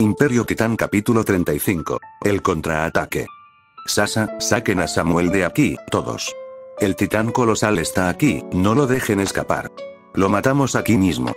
Imperio Titán capítulo 35. El contraataque. Saquen a Samuel de aquí, todos. El titán colosal está aquí, no lo dejen escapar. Lo matamos aquí mismo.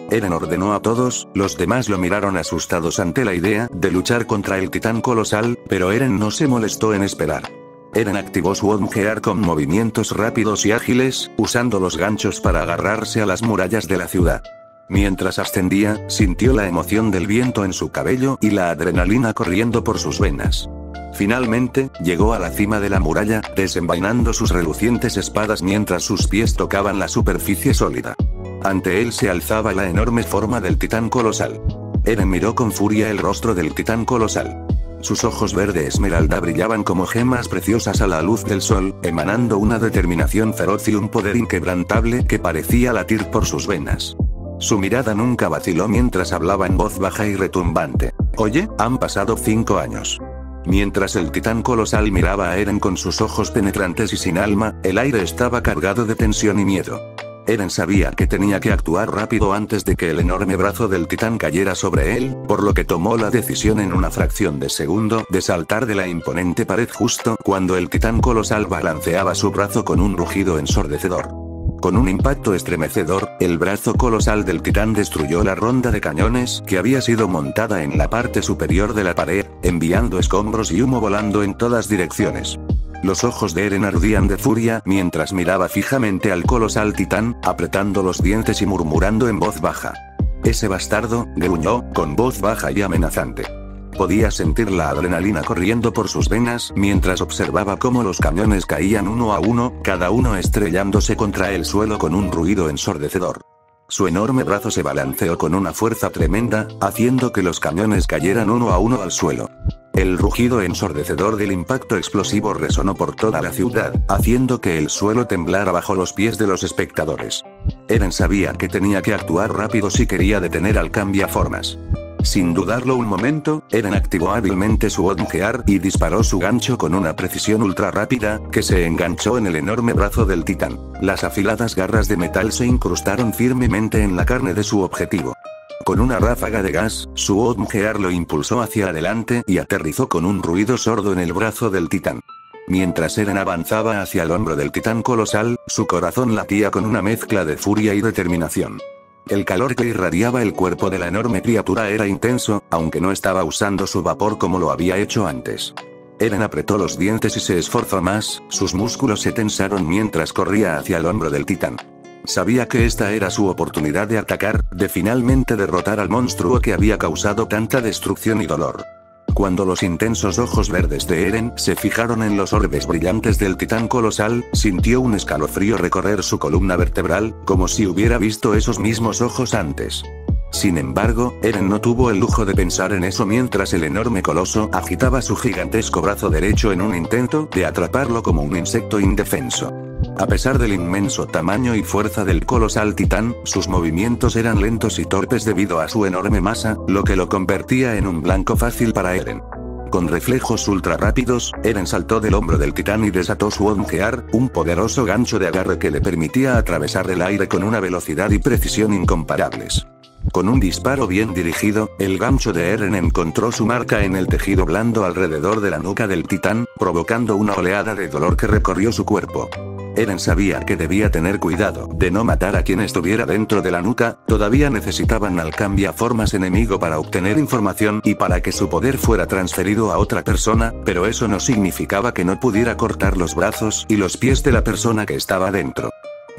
Eren ordenó a todos, los demás lo miraron asustados ante la idea de luchar contra el titán colosal, pero Eren no se molestó en esperar. Eren activó su Odmgear con movimientos rápidos y ágiles, usando los ganchos para agarrarse a las murallas de la ciudad. Mientras ascendía, sintió la emoción del viento en su cabello y la adrenalina corriendo por sus venas. Finalmente, llegó a la cima de la muralla, desenvainando sus relucientes espadas mientras sus pies tocaban la superficie sólida. Ante él se alzaba la enorme forma del titán colosal. Eren miró con furia el rostro del titán colosal. Sus ojos verde esmeralda brillaban como gemas preciosas a la luz del sol, emanando una determinación feroz y un poder inquebrantable que parecía latir por sus venas. Su mirada nunca vaciló mientras hablaba en voz baja y retumbante. Oye, han pasado 5 años. Mientras el titán colosal miraba a Eren con sus ojos penetrantes y sin alma, el aire estaba cargado de tensión y miedo. Eren sabía que tenía que actuar rápido antes de que el enorme brazo del titán cayera sobre él, por lo que tomó la decisión en una fracción de segundo de saltar de la imponente pared justo cuando el titán colosal balanceaba su brazo con un rugido ensordecedor. Con un impacto estremecedor, el brazo colosal del titán destruyó la ronda de cañones que había sido montada en la parte superior de la pared, enviando escombros y humo volando en todas direcciones. Los ojos de Eren ardían de furia mientras miraba fijamente al colosal titán, apretando los dientes y murmurando en voz baja. «Ese bastardo», gruñó, con voz baja y amenazante. Podía sentir la adrenalina corriendo por sus venas mientras observaba cómo los cañones caían uno a uno, cada uno estrellándose contra el suelo con un ruido ensordecedor. Su enorme brazo se balanceó con una fuerza tremenda, haciendo que los cañones cayeran uno a uno al suelo. El rugido ensordecedor del impacto explosivo resonó por toda la ciudad, haciendo que el suelo temblara bajo los pies de los espectadores. Eren sabía que tenía que actuar rápido si quería detener al cambiaformas. Sin dudarlo un momento, Eren activó hábilmente su Odmgear y disparó su gancho con una precisión ultra rápida, que se enganchó en el enorme brazo del titán. Las afiladas garras de metal se incrustaron firmemente en la carne de su objetivo. Con una ráfaga de gas, su Odmgear lo impulsó hacia adelante y aterrizó con un ruido sordo en el brazo del titán. Mientras Eren avanzaba hacia el hombro del titán colosal, su corazón latía con una mezcla de furia y determinación. El calor que irradiaba el cuerpo de la enorme criatura era intenso, aunque no estaba usando su vapor como lo había hecho antes. Eren apretó los dientes y se esforzó más, sus músculos se tensaron mientras corría hacia el hombro del titán. Sabía que esta era su oportunidad de atacar, de finalmente derrotar al monstruo que había causado tanta destrucción y dolor. Cuando los intensos ojos verdes de Eren se fijaron en los orbes brillantes del titán colosal, sintió un escalofrío recorrer su columna vertebral, como si hubiera visto esos mismos ojos antes. Sin embargo, Eren no tuvo el lujo de pensar en eso mientras el enorme coloso agitaba su gigantesco brazo derecho en un intento de atraparlo como un insecto indefenso. A pesar del inmenso tamaño y fuerza del colosal titán, sus movimientos eran lentos y torpes debido a su enorme masa, lo que lo convertía en un blanco fácil para Eren. Con reflejos ultra rápidos, Eren saltó del hombro del titán y desató su Odmgear, un poderoso gancho de agarre que le permitía atravesar el aire con una velocidad y precisión incomparables. Con un disparo bien dirigido, el gancho de Eren encontró su marca en el tejido blando alrededor de la nuca del titán, provocando una oleada de dolor que recorrió su cuerpo. Eren sabía que debía tener cuidado de no matar a quien estuviera dentro de la nuca, todavía necesitaban al cambiaformas enemigo para obtener información y para que su poder fuera transferido a otra persona, pero eso no significaba que no pudiera cortar los brazos y los pies de la persona que estaba dentro.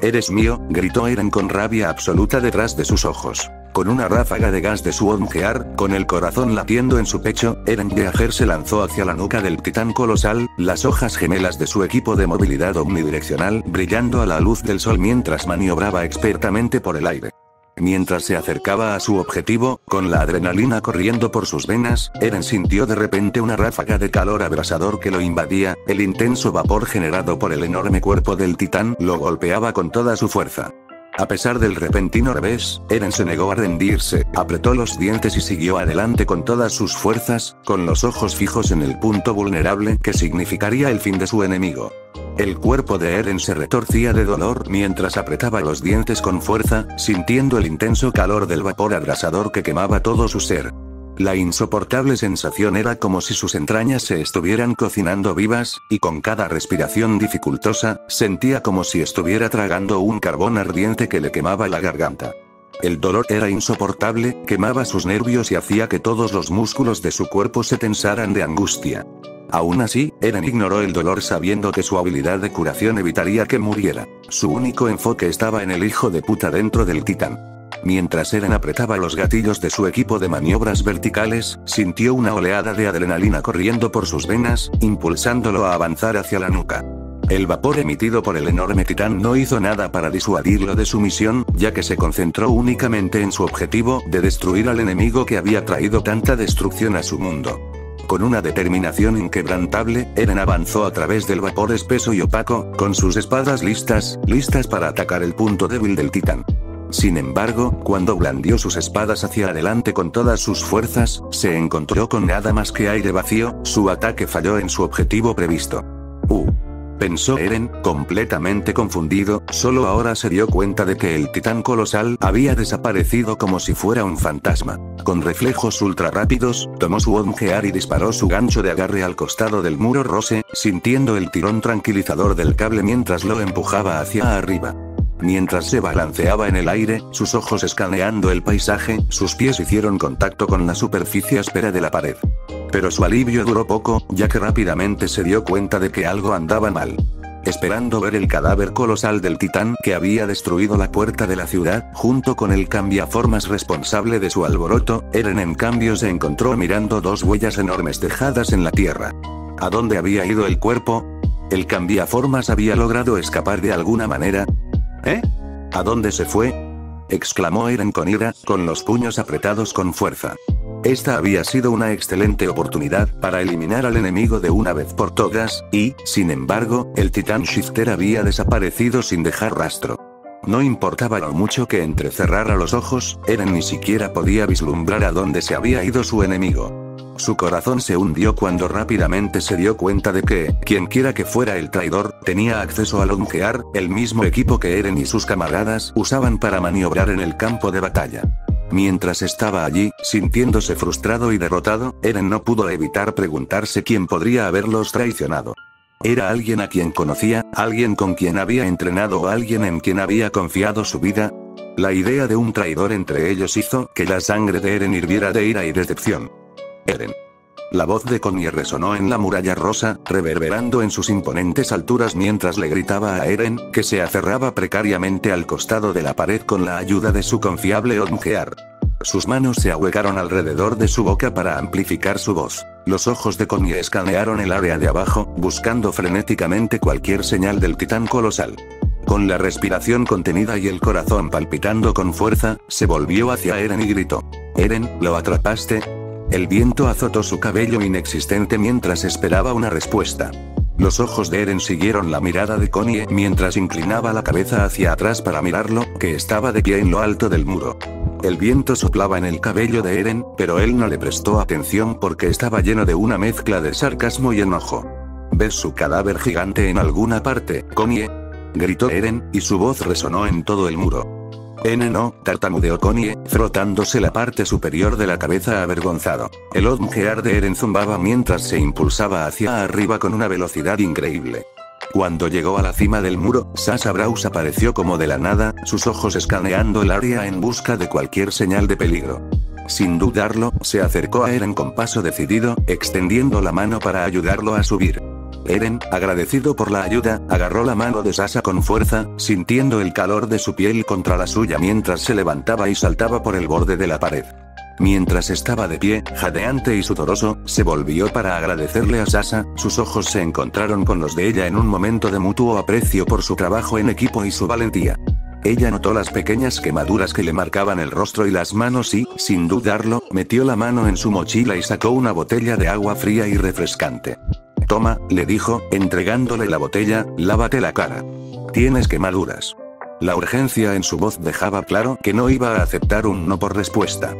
«Eres mío», gritó Eren con rabia absoluta detrás de sus ojos. Con una ráfaga de gas de su Odmgear, con el corazón latiendo en su pecho, Eren Yeager se lanzó hacia la nuca del titán colosal, las hojas gemelas de su equipo de movilidad omnidireccional brillando a la luz del sol mientras maniobraba expertamente por el aire. Mientras se acercaba a su objetivo, con la adrenalina corriendo por sus venas, Eren sintió de repente una ráfaga de calor abrasador que lo invadía, el intenso vapor generado por el enorme cuerpo del titán lo golpeaba con toda su fuerza. A pesar del repentino revés, Eren se negó a rendirse, apretó los dientes y siguió adelante con todas sus fuerzas, con los ojos fijos en el punto vulnerable que significaría el fin de su enemigo. El cuerpo de Eren se retorcía de dolor mientras apretaba los dientes con fuerza, sintiendo el intenso calor del vapor abrasador que quemaba todo su ser. La insoportable sensación era como si sus entrañas se estuvieran cocinando vivas, y con cada respiración dificultosa, sentía como si estuviera tragando un carbón ardiente que le quemaba la garganta. El dolor era insoportable, quemaba sus nervios y hacía que todos los músculos de su cuerpo se tensaran de angustia. Aún así, Eren ignoró el dolor sabiendo que su habilidad de curación evitaría que muriera. Su único enfoque estaba en el hijo de puta dentro del titán. Mientras Eren apretaba los gatillos de su equipo de maniobras verticales, sintió una oleada de adrenalina corriendo por sus venas, impulsándolo a avanzar hacia la nuca. El vapor emitido por el enorme titán no hizo nada para disuadirlo de su misión, ya que se concentró únicamente en su objetivo de destruir al enemigo que había traído tanta destrucción a su mundo. Con una determinación inquebrantable, Eren avanzó a través del vapor espeso y opaco, con sus espadas listas para atacar el punto débil del titán. Sin embargo, cuando blandió sus espadas hacia adelante con todas sus fuerzas, se encontró con nada más que aire vacío, su ataque falló en su objetivo previsto. Pensó Eren, completamente confundido, solo ahora se dio cuenta de que el titán colosal había desaparecido como si fuera un fantasma. Con reflejos ultra rápidos, tomó su Ongear y disparó su gancho de agarre al costado del muro Rose, sintiendo el tirón tranquilizador del cable mientras lo empujaba hacia arriba. Mientras se balanceaba en el aire, sus ojos escaneando el paisaje, sus pies hicieron contacto con la superficie áspera de la pared. Pero su alivio duró poco, ya que rápidamente se dio cuenta de que algo andaba mal. Esperando ver el cadáver colosal del titán que había destruido la puerta de la ciudad, junto con el cambiaformas responsable de su alboroto, Eren en cambio se encontró mirando dos huellas enormes dejadas en la tierra. ¿A dónde había ido el cuerpo? ¿El cambiaformas había logrado escapar de alguna manera? ¿A dónde se fue? Exclamó Eren con ira, con los puños apretados con fuerza. Esta había sido una excelente oportunidad para eliminar al enemigo de una vez por todas, y, sin embargo, el titán Shifter había desaparecido sin dejar rastro. No importaba lo mucho que entrecerrara los ojos, Eren ni siquiera podía vislumbrar a dónde se había ido su enemigo. Su corazón se hundió cuando rápidamente se dio cuenta de que, quienquiera que fuera el traidor, tenía acceso al Ongear, el mismo equipo que Eren y sus camaradas usaban para maniobrar en el campo de batalla. Mientras estaba allí, sintiéndose frustrado y derrotado, Eren no pudo evitar preguntarse quién podría haberlos traicionado. ¿Era alguien a quien conocía, alguien con quien había entrenado o alguien en quien había confiado su vida? La idea de un traidor entre ellos hizo que la sangre de Eren hirviera de ira y decepción. Eren. La voz de Connie resonó en la muralla rosa, reverberando en sus imponentes alturas mientras le gritaba a Eren, que se aferraba precariamente al costado de la pared con la ayuda de su confiable Ongear. Sus manos se ahuecaron alrededor de su boca para amplificar su voz. Los ojos de Connie escanearon el área de abajo, buscando frenéticamente cualquier señal del titán colosal. Con la respiración contenida y el corazón palpitando con fuerza, se volvió hacia Eren y gritó. «Eren, ¿lo atrapaste?» El viento azotó su cabello inexistente mientras esperaba una respuesta. Los ojos de Eren siguieron la mirada de Connie mientras inclinaba la cabeza hacia atrás para mirarlo, que estaba de pie en lo alto del muro. El viento soplaba en el cabello de Eren, pero él no le prestó atención porque estaba lleno de una mezcla de sarcasmo y enojo. ¿Ves su cadáver gigante en alguna parte, Connie?, gritó Eren, y su voz resonó en todo el muro. No, tartamudeó Connie, frotándose la parte superior de la cabeza avergonzado. El Ongear de Eren zumbaba mientras se impulsaba hacia arriba con una velocidad increíble. Cuando llegó a la cima del muro, Sasha Braus apareció como de la nada, sus ojos escaneando el área en busca de cualquier señal de peligro. Sin dudarlo, se acercó a Eren con paso decidido, extendiendo la mano para ayudarlo a subir. Eren, agradecido por la ayuda, agarró la mano de Sasha con fuerza, sintiendo el calor de su piel contra la suya mientras se levantaba y saltaba por el borde de la pared. Mientras estaba de pie, jadeante y sudoroso, se volvió para agradecerle a Sasha, sus ojos se encontraron con los de ella en un momento de mutuo aprecio por su trabajo en equipo y su valentía. Ella notó las pequeñas quemaduras que le marcaban el rostro y las manos y, sin dudarlo, metió la mano en su mochila y sacó una botella de agua fría y refrescante. «Toma», le dijo, entregándole la botella, «lávate la cara. Tienes quemaduras». La urgencia en su voz dejaba claro que no iba a aceptar un no por respuesta.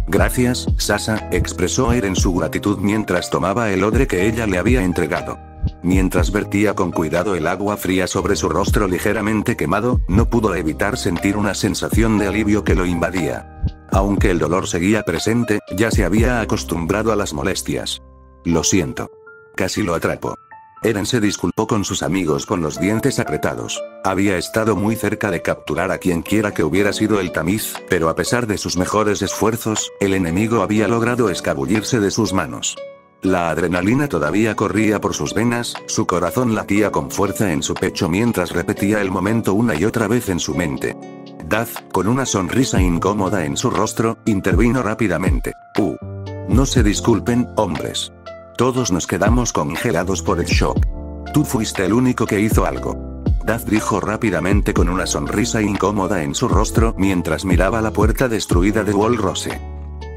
«Gracias, Sasha», expresó Eren su gratitud mientras tomaba el odre que ella le había entregado. Mientras vertía con cuidado el agua fría sobre su rostro ligeramente quemado, no pudo evitar sentir una sensación de alivio que lo invadía. Aunque el dolor seguía presente, ya se había acostumbrado a las molestias. Lo siento. Casi lo atrapó. Eren se disculpó con sus amigos con los dientes apretados. Había estado muy cerca de capturar a quien quiera que hubiera sido el tamiz, pero a pesar de sus mejores esfuerzos, el enemigo había logrado escabullirse de sus manos. La adrenalina todavía corría por sus venas, su corazón latía con fuerza en su pecho mientras repetía el momento una y otra vez en su mente. Daz, con una sonrisa incómoda en su rostro, intervino rápidamente. No se disculpen, hombres. Todos nos quedamos congelados por el shock. Tú fuiste el único que hizo algo. Daz dijo rápidamente con una sonrisa incómoda en su rostro mientras miraba la puerta destruida de Walrose.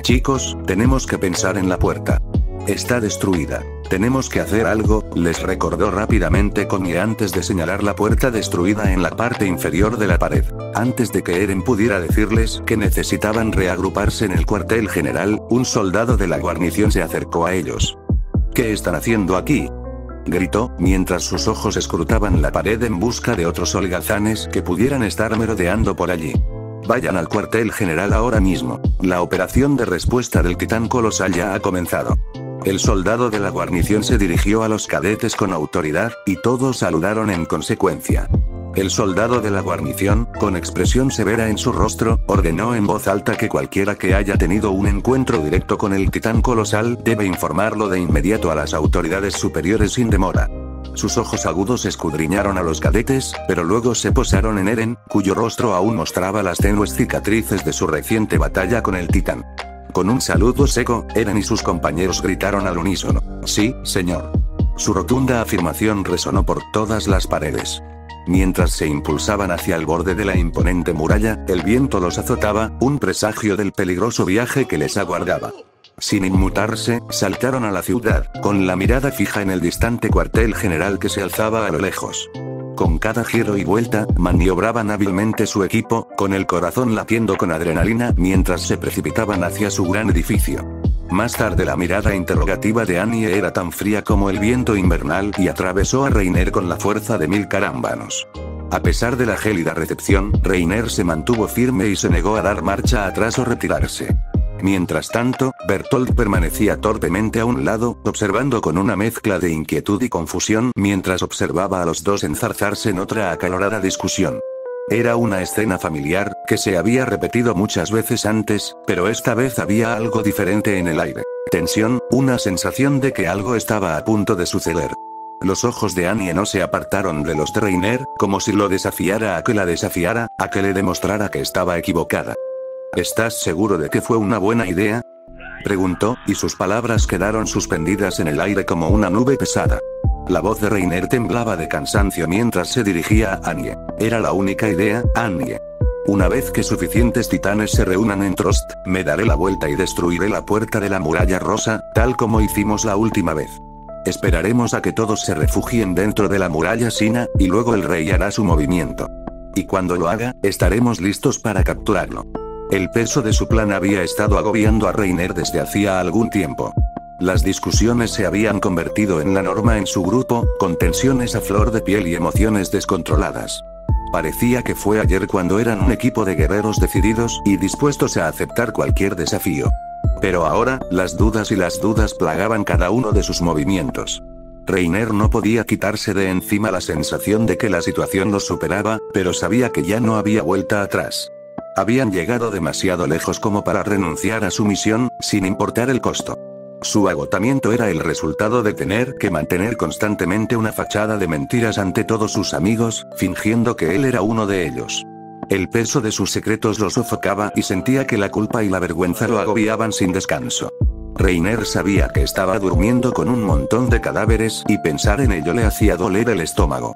Chicos, tenemos que pensar en la puerta. Está destruida. Tenemos que hacer algo, les recordó rápidamente Connie antes de señalar la puerta destruida en la parte inferior de la pared. Antes de que Eren pudiera decirles que necesitaban reagruparse en el cuartel general, un soldado de la guarnición se acercó a ellos. ¿Qué están haciendo aquí?, gritó, mientras sus ojos escrutaban la pared en busca de otros holgazanes que pudieran estar merodeando por allí. Vayan al cuartel general ahora mismo. La operación de respuesta del titán colosal ya ha comenzado. El soldado de la guarnición se dirigió a los cadetes con autoridad, y todos saludaron en consecuencia. El soldado de la guarnición, con expresión severa en su rostro, ordenó en voz alta que cualquiera que haya tenido un encuentro directo con el titán colosal debe informarlo de inmediato a las autoridades superiores sin demora. Sus ojos agudos escudriñaron a los cadetes, pero luego se posaron en Eren, cuyo rostro aún mostraba las tenues cicatrices de su reciente batalla con el titán. Con un saludo seco, Eren y sus compañeros gritaron al unísono. Sí, señor. Su rotunda afirmación resonó por todas las paredes. Mientras se impulsaban hacia el borde de la imponente muralla, el viento los azotaba, un presagio del peligroso viaje que les aguardaba. Sin inmutarse, saltaron a la ciudad, con la mirada fija en el distante cuartel general que se alzaba a lo lejos. Con cada giro y vuelta, maniobraban hábilmente su equipo, con el corazón latiendo con adrenalina mientras se precipitaban hacia su gran edificio. Más tarde la mirada interrogativa de Annie era tan fría como el viento invernal y atravesó a Reiner con la fuerza de 1000 carámbanos. A pesar de la gélida recepción, Reiner se mantuvo firme y se negó a dar marcha atrás o retirarse. Mientras tanto, Bertolt permanecía torpemente a un lado, observando con una mezcla de inquietud y confusión mientras observaba a los dos enzarzarse en otra acalorada discusión. Era una escena familiar, que se había repetido muchas veces antes, pero esta vez había algo diferente en el aire. Tensión, una sensación de que algo estaba a punto de suceder. Los ojos de Annie no se apartaron de los de Reiner, como si lo desafiara a que la desafiara, a que le demostrara que estaba equivocada. ¿Estás seguro de que fue una buena idea?, preguntó, y sus palabras quedaron suspendidas en el aire como una nube pesada. La voz de Reiner temblaba de cansancio mientras se dirigía a Annie. Era la única idea, Annie. Una vez que suficientes titanes se reúnan en Trost, me daré la vuelta y destruiré la puerta de la muralla rosa, tal como hicimos la última vez. Esperaremos a que todos se refugien dentro de la muralla Sina, y luego el rey hará su movimiento. Y cuando lo haga, estaremos listos para capturarlo. El peso de su plan había estado agobiando a Reiner desde hacía algún tiempo. Las discusiones se habían convertido en la norma en su grupo, con tensiones a flor de piel y emociones descontroladas. Parecía que fue ayer cuando eran un equipo de guerreros decididos y dispuestos a aceptar cualquier desafío. Pero ahora, las dudas plagaban cada uno de sus movimientos. Reiner no podía quitarse de encima la sensación de que la situación los superaba, pero sabía que ya no había vuelta atrás. Habían llegado demasiado lejos como para renunciar a su misión, sin importar el costo. Su agotamiento era el resultado de tener que mantener constantemente una fachada de mentiras ante todos sus amigos, fingiendo que él era uno de ellos. El peso de sus secretos lo sofocaba y sentía que la culpa y la vergüenza lo agobiaban sin descanso. Reiner sabía que estaba durmiendo con un montón de cadáveres y pensar en ello le hacía doler el estómago.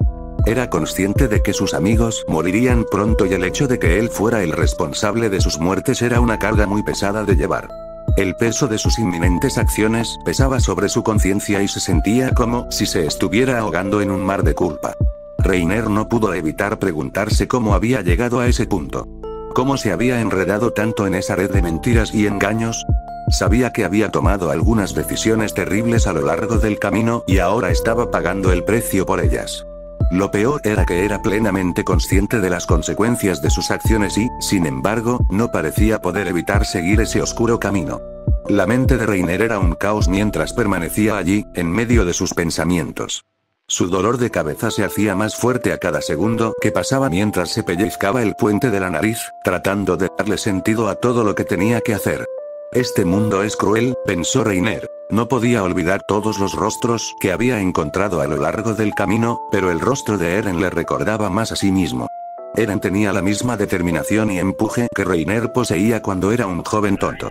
Era consciente de que sus amigos morirían pronto y el hecho de que él fuera el responsable de sus muertes era una carga muy pesada de llevar. El peso de sus inminentes acciones pesaba sobre su conciencia y se sentía como si se estuviera ahogando en un mar de culpa. Reiner no pudo evitar preguntarse cómo había llegado a ese punto. ¿Cómo se había enredado tanto en esa red de mentiras y engaños? Sabía que había tomado algunas decisiones terribles a lo largo del camino y ahora estaba pagando el precio por ellas. Lo peor era que era plenamente consciente de las consecuencias de sus acciones y, sin embargo, no parecía poder evitar seguir ese oscuro camino. La mente de Reiner era un caos mientras permanecía allí, en medio de sus pensamientos. Su dolor de cabeza se hacía más fuerte a cada segundo que pasaba mientras se pellizcaba el puente de la nariz, tratando de darle sentido a todo lo que tenía que hacer. Este mundo es cruel, pensó Reiner. No podía olvidar todos los rostros que había encontrado a lo largo del camino, pero el rostro de Eren le recordaba más a sí mismo. Eren tenía la misma determinación y empuje que Reiner poseía cuando era un joven tonto.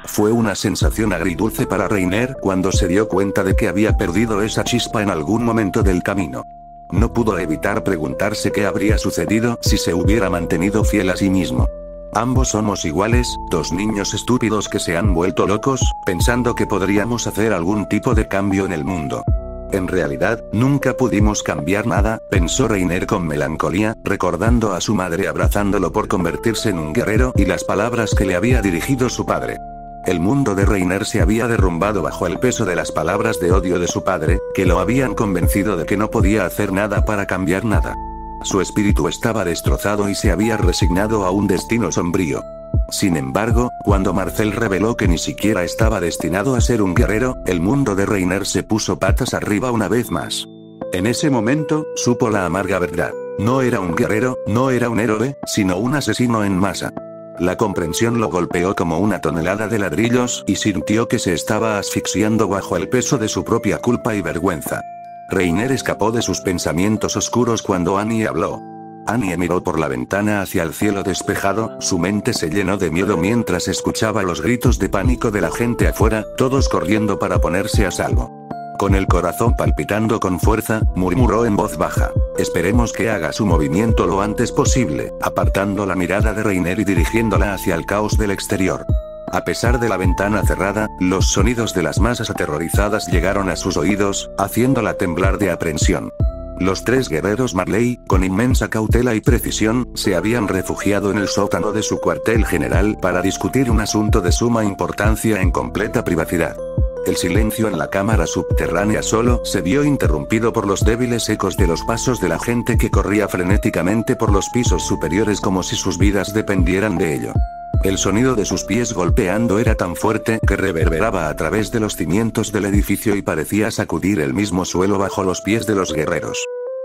Fue una sensación agridulce para Reiner cuando se dio cuenta de que había perdido esa chispa en algún momento del camino. No pudo evitar preguntarse qué habría sucedido si se hubiera mantenido fiel a sí mismo. Ambos somos iguales, dos niños estúpidos que se han vuelto locos, pensando que podríamos hacer algún tipo de cambio en el mundo. En realidad, nunca pudimos cambiar nada, pensó Reiner con melancolía, recordando a su madre abrazándolo por convertirse en un guerrero y las palabras que le había dirigido su padre. El mundo de Reiner se había derrumbado bajo el peso de las palabras de odio de su padre, que lo habían convencido de que no podía hacer nada para cambiar nada. Su espíritu estaba destrozado y se había resignado a un destino sombrío. Sin embargo, cuando Marcel reveló que ni siquiera estaba destinado a ser un guerrero, el mundo de Reiner se puso patas arriba una vez más. En ese momento, supo la amarga verdad. No era un guerrero, no era un héroe, sino un asesino en masa. La comprensión lo golpeó como una tonelada de ladrillos y sintió que se estaba asfixiando bajo el peso de su propia culpa y vergüenza. Reiner escapó de sus pensamientos oscuros cuando Annie habló. Annie miró por la ventana hacia el cielo despejado, su mente se llenó de miedo mientras escuchaba los gritos de pánico de la gente afuera, todos corriendo para ponerse a salvo. Con el corazón palpitando con fuerza, murmuró en voz baja: esperemos que haga su movimiento lo antes posible, apartando la mirada de Reiner y dirigiéndola hacia el caos del exterior. A pesar de la ventana cerrada, los sonidos de las masas aterrorizadas llegaron a sus oídos, haciéndola temblar de aprensión. Los tres guerreros Marley, con inmensa cautela y precisión, se habían refugiado en el sótano de su cuartel general para discutir un asunto de suma importancia en completa privacidad. El silencio en la cámara subterránea solo se vio interrumpido por los débiles ecos de los pasos de la gente que corría frenéticamente por los pisos superiores como si sus vidas dependieran de ello. El sonido de sus pies golpeando era tan fuerte que reverberaba a través de los cimientos del edificio y parecía sacudir el mismo suelo bajo los pies de los guerreros.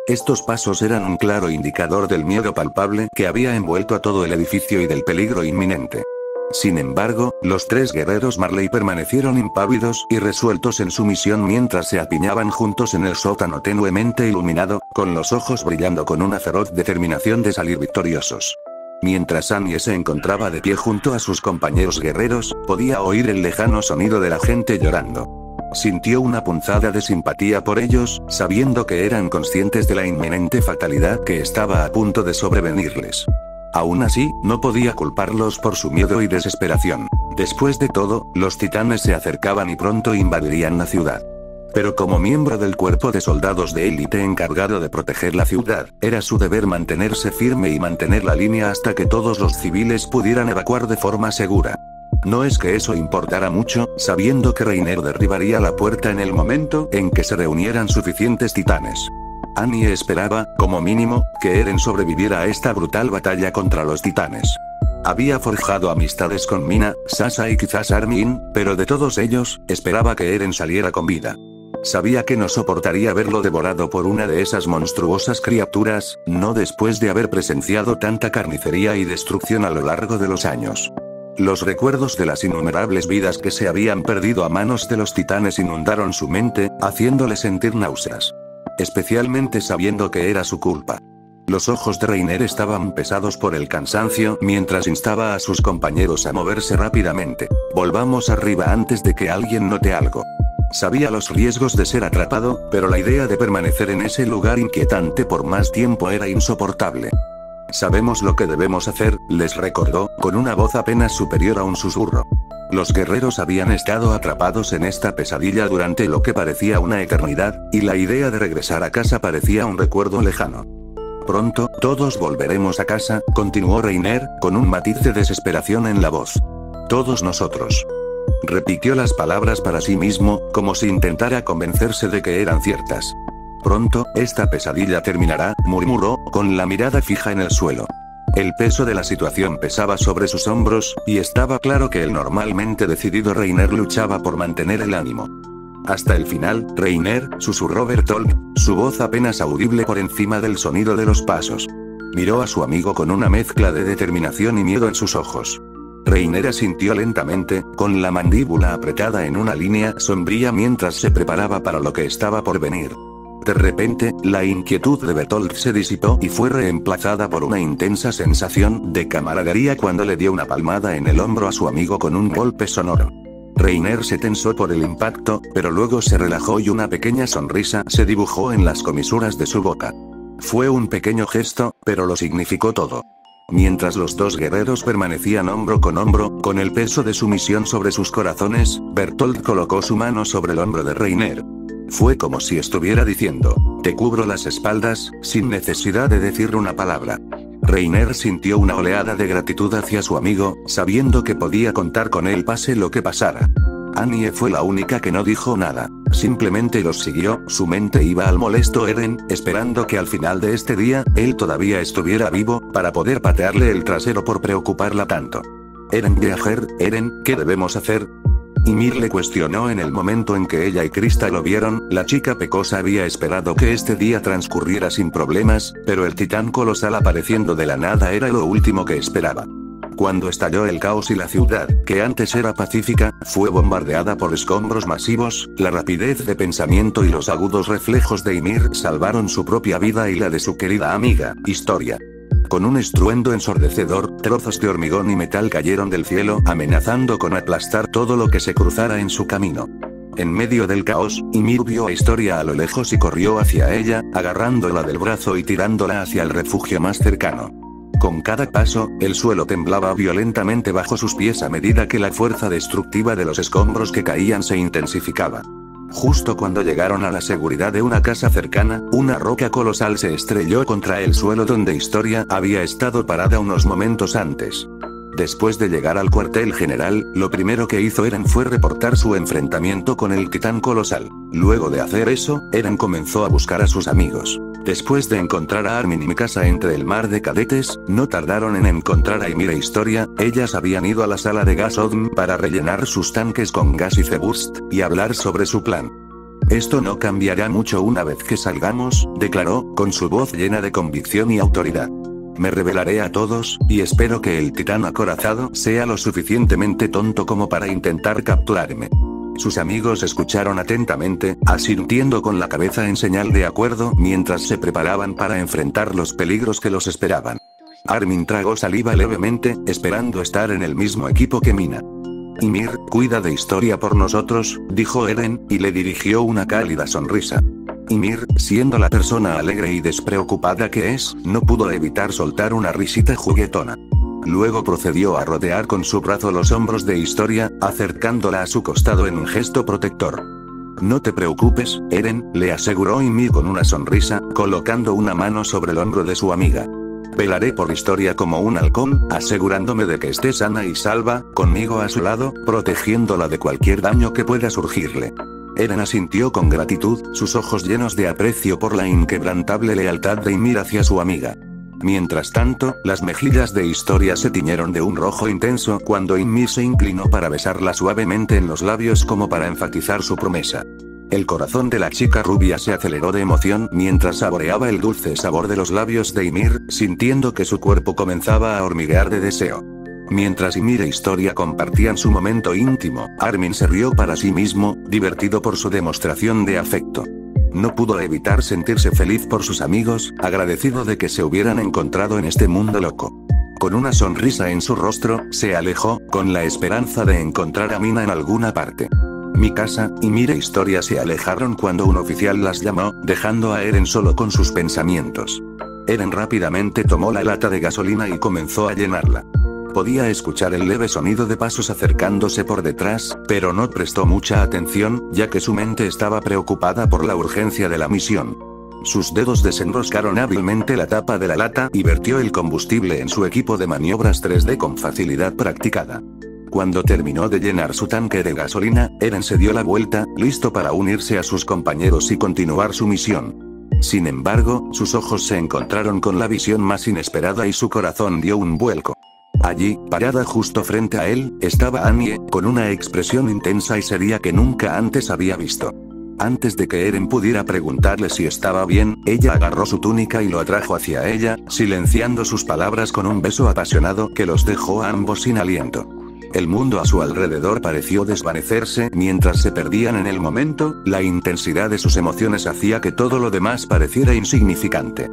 Estos pasos eran un claro indicador del miedo palpable que había envuelto a todo el edificio y del peligro inminente. Sin embargo, los tres guerreros Marley permanecieron impávidos y resueltos en su misión mientras se apiñaban juntos en el sótano tenuemente iluminado, con los ojos brillando con una feroz determinación de salir victoriosos. Mientras Annie se encontraba de pie junto a sus compañeros guerreros, podía oír el lejano sonido de la gente llorando. Sintió una punzada de simpatía por ellos, sabiendo que eran conscientes de la inminente fatalidad que estaba a punto de sobrevenirles. Aún así, no podía culparlos por su miedo y desesperación. Después de todo, los titanes se acercaban y pronto invadirían la ciudad. Pero como miembro del cuerpo de soldados de élite encargado de proteger la ciudad, era su deber mantenerse firme y mantener la línea hasta que todos los civiles pudieran evacuar de forma segura. No es que eso importara mucho, sabiendo que Reiner derribaría la puerta en el momento en que se reunieran suficientes titanes. Annie esperaba, como mínimo, que Eren sobreviviera a esta brutal batalla contra los titanes. Había forjado amistades con Mina, Sasa y quizás Armin, pero de todos ellos, esperaba que Eren saliera con vida. Sabía que no soportaría verlo devorado por una de esas monstruosas criaturas, no después de haber presenciado tanta carnicería y destrucción a lo largo de los años. Los recuerdos de las innumerables vidas que se habían perdido a manos de los titanes inundaron su mente, haciéndole sentir náuseas. Especialmente sabiendo que era su culpa. Los ojos de Reiner estaban pesados por el cansancio mientras instaba a sus compañeros a moverse rápidamente. Volvamos arriba antes de que alguien note algo. Sabía los riesgos de ser atrapado, pero la idea de permanecer en ese lugar inquietante por más tiempo era insoportable. Sabemos lo que debemos hacer, les recordó, con una voz apenas superior a un susurro. Los guerreros habían estado atrapados en esta pesadilla durante lo que parecía una eternidad, y la idea de regresar a casa parecía un recuerdo lejano. Pronto, todos volveremos a casa, continuó Reiner, con un matiz de desesperación en la voz. Todos nosotros. Repitió las palabras para sí mismo, como si intentara convencerse de que eran ciertas. Pronto, esta pesadilla terminará, murmuró, con la mirada fija en el suelo. El peso de la situación pesaba sobre sus hombros, y estaba claro que el normalmente decidido Reiner luchaba por mantener el ánimo. Hasta el final, Reiner, susurró Bertolt, su voz apenas audible por encima del sonido de los pasos. Miró a su amigo con una mezcla de determinación y miedo en sus ojos. Reiner asintió lentamente, con la mandíbula apretada en una línea sombría mientras se preparaba para lo que estaba por venir. De repente, la inquietud de Bertolt se disipó y fue reemplazada por una intensa sensación de camaradería cuando le dio una palmada en el hombro a su amigo con un golpe sonoro. Reiner se tensó por el impacto, pero luego se relajó y una pequeña sonrisa se dibujó en las comisuras de su boca. Fue un pequeño gesto, pero lo significó todo. Mientras los dos guerreros permanecían hombro, con el peso de su misión sobre sus corazones, Bertolt colocó su mano sobre el hombro de Reiner. Fue como si estuviera diciendo, te cubro las espaldas, sin necesidad de decir una palabra. Reiner sintió una oleada de gratitud hacia su amigo, sabiendo que podía contar con él pase lo que pasara. Annie fue la única que no dijo nada. Simplemente los siguió, su mente iba al molesto Eren, esperando que al final de este día, él todavía estuviera vivo, para poder patearle el trasero por preocuparla tanto. Eren Yeager, Eren, ¿qué debemos hacer? Ymir le cuestionó en el momento en que ella y Krista lo vieron. La chica pecosa había esperado que este día transcurriera sin problemas, pero el titán colosal apareciendo de la nada era lo último que esperaba. Cuando estalló el caos y la ciudad, que antes era pacífica, fue bombardeada por escombros masivos, la rapidez de pensamiento y los agudos reflejos de Ymir salvaron su propia vida y la de su querida amiga, Historia. Con un estruendo ensordecedor, trozos de hormigón y metal cayeron del cielo, amenazando con aplastar todo lo que se cruzara en su camino. En medio del caos, Ymir vio a Historia a lo lejos y corrió hacia ella, agarrándola del brazo y tirándola hacia el refugio más cercano. Con cada paso, el suelo temblaba violentamente bajo sus pies a medida que la fuerza destructiva de los escombros que caían se intensificaba. Justo cuando llegaron a la seguridad de una casa cercana, una roca colosal se estrelló contra el suelo donde Historia había estado parada unos momentos antes. Después de llegar al cuartel general, lo primero que hizo Eren fue reportar su enfrentamiento con el titán colosal. Luego de hacer eso, Eren comenzó a buscar a sus amigos. Después de encontrar a Armin y Mikasa entre el mar de cadetes, no tardaron en encontrar a Ymir e Historia. Ellas habían ido a la sala de gas Odin para rellenar sus tanques con gas y C-Burst, y hablar sobre su plan. Esto no cambiará mucho una vez que salgamos, declaró, con su voz llena de convicción y autoridad. Me revelaré a todos, y espero que el titán acorazado sea lo suficientemente tonto como para intentar capturarme. Sus amigos escucharon atentamente, asintiendo con la cabeza en señal de acuerdo mientras se preparaban para enfrentar los peligros que los esperaban. Armin tragó saliva levemente, esperando estar en el mismo equipo que Mina. Ymir, cuida de Historia por nosotros, dijo Eren, y le dirigió una cálida sonrisa. Ymir, siendo la persona alegre y despreocupada que es, no pudo evitar soltar una risita juguetona. Luego procedió a rodear con su brazo los hombros de Historia, acercándola a su costado en un gesto protector. No te preocupes, Eren, le aseguró Ymir con una sonrisa, colocando una mano sobre el hombro de su amiga. Velaré por Historia como un halcón, asegurándome de que esté sana y salva, conmigo a su lado, protegiéndola de cualquier daño que pueda surgirle. Eren asintió con gratitud, sus ojos llenos de aprecio por la inquebrantable lealtad de Ymir hacia su amiga. Mientras tanto, las mejillas de Historia se tiñeron de un rojo intenso cuando Ymir se inclinó para besarla suavemente en los labios como para enfatizar su promesa. El corazón de la chica rubia se aceleró de emoción mientras saboreaba el dulce sabor de los labios de Ymir, sintiendo que su cuerpo comenzaba a hormiguear de deseo. Mientras Ymir e Historia compartían su momento íntimo, Armin se rió para sí mismo, divertido por su demostración de afecto. No pudo evitar sentirse feliz por sus amigos, agradecido de que se hubieran encontrado en este mundo loco. Con una sonrisa en su rostro, se alejó, con la esperanza de encontrar a Mina en alguna parte. Mikasa, Ymir e Historia se alejaron cuando un oficial las llamó, dejando a Eren solo con sus pensamientos. Eren rápidamente tomó la lata de gasolina y comenzó a llenarla. Podía escuchar el leve sonido de pasos acercándose por detrás, pero no prestó mucha atención, ya que su mente estaba preocupada por la urgencia de la misión. Sus dedos desenroscaron hábilmente la tapa de la lata y vertió el combustible en su equipo de maniobras 3D con facilidad practicada. Cuando terminó de llenar su tanque de gasolina, Eren se dio la vuelta, listo para unirse a sus compañeros y continuar su misión. Sin embargo, sus ojos se encontraron con la visión más inesperada y su corazón dio un vuelco. Allí, parada justo frente a él, estaba Annie, con una expresión intensa y seria que nunca antes había visto. Antes de que Eren pudiera preguntarle si estaba bien, ella agarró su túnica y lo atrajo hacia ella, silenciando sus palabras con un beso apasionado que los dejó a ambos sin aliento. El mundo a su alrededor pareció desvanecerse mientras se perdían en el momento, la intensidad de sus emociones hacía que todo lo demás pareciera insignificante.